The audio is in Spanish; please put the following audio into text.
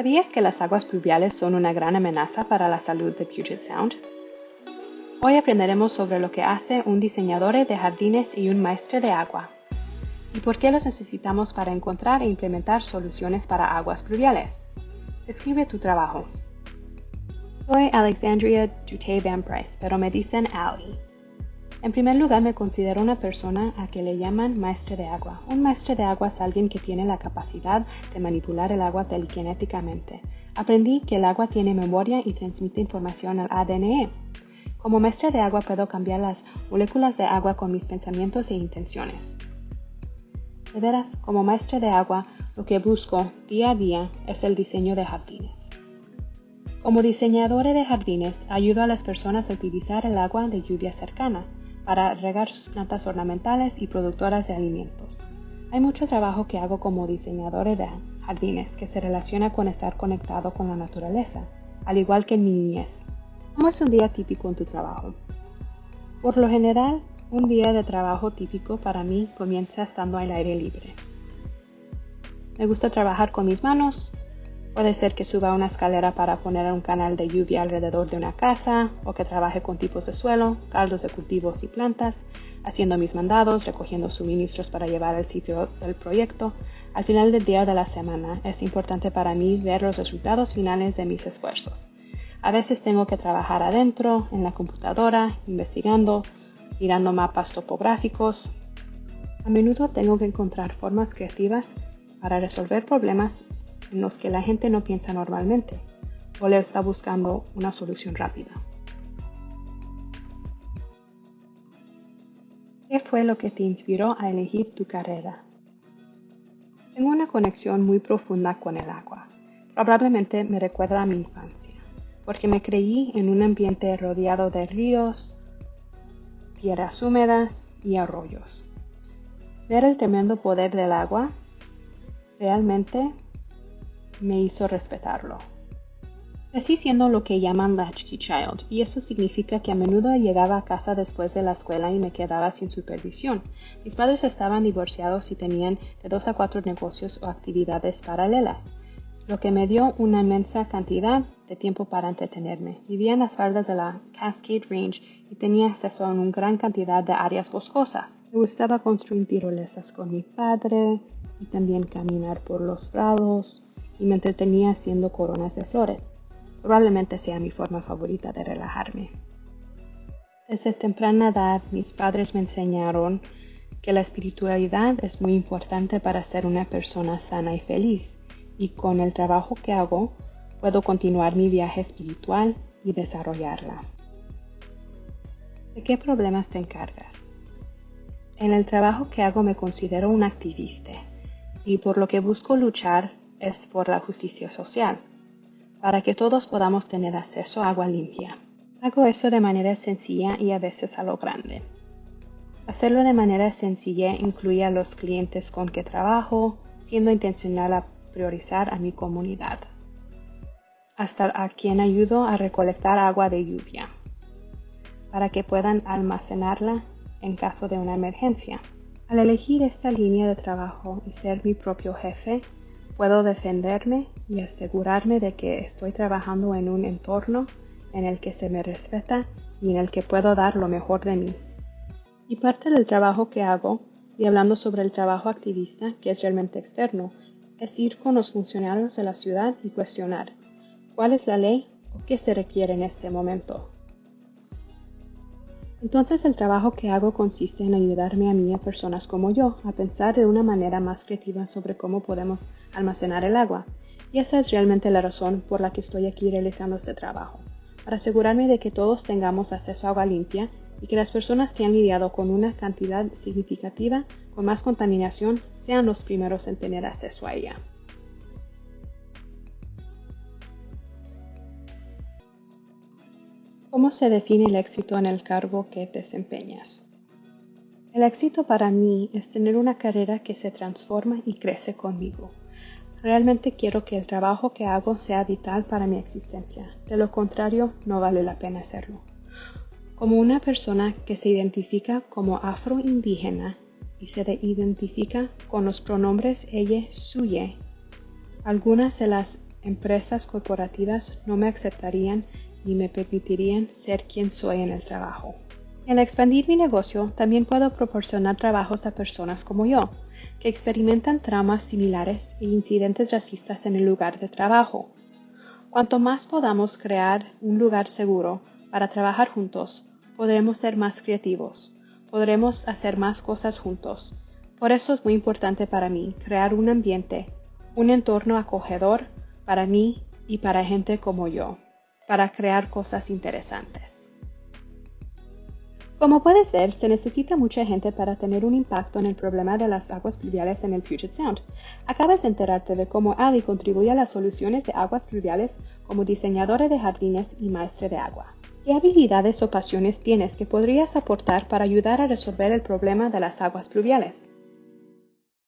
¿Sabías que las aguas pluviales son una gran amenaza para la salud de Puget Sound? Hoy aprenderemos sobre lo que hace un diseñador de jardines y un maestre de agua, y por qué los necesitamos para encontrar e implementar soluciones para aguas pluviales. Describe tu trabajo. Soy Alexandria Dutey Van Price, pero me dicen Ali. En primer lugar, me considero una persona a que le llaman maestre de agua. Un maestre de agua es alguien que tiene la capacidad de manipular el agua telequinéticamente. Aprendí que el agua tiene memoria y transmite información al ADN. Como maestre de agua puedo cambiar las moléculas de agua con mis pensamientos e intenciones. De veras, como maestre de agua, lo que busco día a día es el diseño de jardines. Como diseñadora de jardines, ayudo a las personas a utilizar el agua de lluvia cercana para regar sus plantas ornamentales y productoras de alimentos. Hay mucho trabajo que hago como diseñadora de jardines que se relaciona con estar conectado con la naturaleza, al igual que en mi niñez. ¿Cómo es un día típico en tu trabajo? Por lo general, un día de trabajo típico para mí comienza estando al aire libre. Me gusta trabajar con mis manos. Puede ser que suba una escalera para poner un canal de lluvia alrededor de una casa, o que trabaje con tipos de suelo, caldos de cultivos y plantas, haciendo mis mandados, recogiendo suministros para llevar al sitio del proyecto. Al final del día de la semana es importante para mí ver los resultados finales de mis esfuerzos. A veces tengo que trabajar adentro, en la computadora, investigando, mirando mapas topográficos. A menudo tengo que encontrar formas creativas para resolver problemas en los que la gente no piensa normalmente o le está buscando una solución rápida. ¿Qué fue lo que te inspiró a elegir tu carrera? Tengo una conexión muy profunda con el agua. Probablemente me recuerda a mi infancia, porque me creí en un ambiente rodeado de ríos, tierras húmedas y arroyos. Ver el tremendo poder del agua realmente me hizo respetarlo. Crecí siendo lo que llaman latchkey child, y eso significa que a menudo llegaba a casa después de la escuela y me quedaba sin supervisión. Mis padres estaban divorciados y tenían de 2 a 4 negocios o actividades paralelas, lo que me dio una inmensa cantidad de tiempo para entretenerme. Vivía en las faldas de la Cascade Range y tenía acceso a una gran cantidad de áreas boscosas. Me gustaba construir tirolesas con mi padre y también caminar por los prados, y me entretenía haciendo coronas de flores. Probablemente sea mi forma favorita de relajarme. Desde temprana edad, mis padres me enseñaron que la espiritualidad es muy importante para ser una persona sana y feliz, y con el trabajo que hago, puedo continuar mi viaje espiritual y desarrollarla. ¿De qué problemas te encargas? En el trabajo que hago me considero un activista, y por lo que busco luchar es por la justicia social, para que todos podamos tener acceso a agua limpia. Hago eso de manera sencilla y a veces a lo grande. Hacerlo de manera sencilla incluye a los clientes con que trabajo, siendo intencional a priorizar a mi comunidad, hasta a quien ayudo a recolectar agua de lluvia, para que puedan almacenarla en caso de una emergencia. Al elegir esta línea de trabajo y ser mi propio jefe, puedo defenderme y asegurarme de que estoy trabajando en un entorno en el que se me respeta y en el que puedo dar lo mejor de mí. Y parte del trabajo que hago, y hablando sobre el trabajo activista, que es realmente externo, es ir con los funcionarios de la ciudad y cuestionar cuál es la ley o qué se requiere en este momento. Entonces el trabajo que hago consiste en ayudarme a mí y a personas como yo a pensar de una manera más creativa sobre cómo podemos almacenar el agua. Y esa es realmente la razón por la que estoy aquí realizando este trabajo, para asegurarme de que todos tengamos acceso a agua limpia y que las personas que han lidiado con una cantidad significativa con más contaminación sean los primeros en tener acceso a ella. ¿Cómo se define el éxito en el cargo que desempeñas? El éxito para mí es tener una carrera que se transforma y crece conmigo. Realmente quiero que el trabajo que hago sea vital para mi existencia. De lo contrario, no vale la pena hacerlo. Como una persona que se identifica como afroindígena y se identifica con los pronombres ella, suye, algunas de las empresas corporativas no me aceptarían ni me permitirían ser quien soy en el trabajo. Al expandir mi negocio, también puedo proporcionar trabajos a personas como yo, que experimentan traumas similares e incidentes racistas en el lugar de trabajo. Cuanto más podamos crear un lugar seguro para trabajar juntos, podremos ser más creativos, podremos hacer más cosas juntos. Por eso es muy importante para mí crear un ambiente, un entorno acogedor para mí y para gente como yo, para crear cosas interesantes. Como puedes ver, se necesita mucha gente para tener un impacto en el problema de las aguas pluviales en el Puget Sound. Acabas de enterarte de cómo Ali contribuye a las soluciones de aguas pluviales como diseñadora de jardines y maestra de agua. ¿Qué habilidades o pasiones tienes que podrías aportar para ayudar a resolver el problema de las aguas pluviales?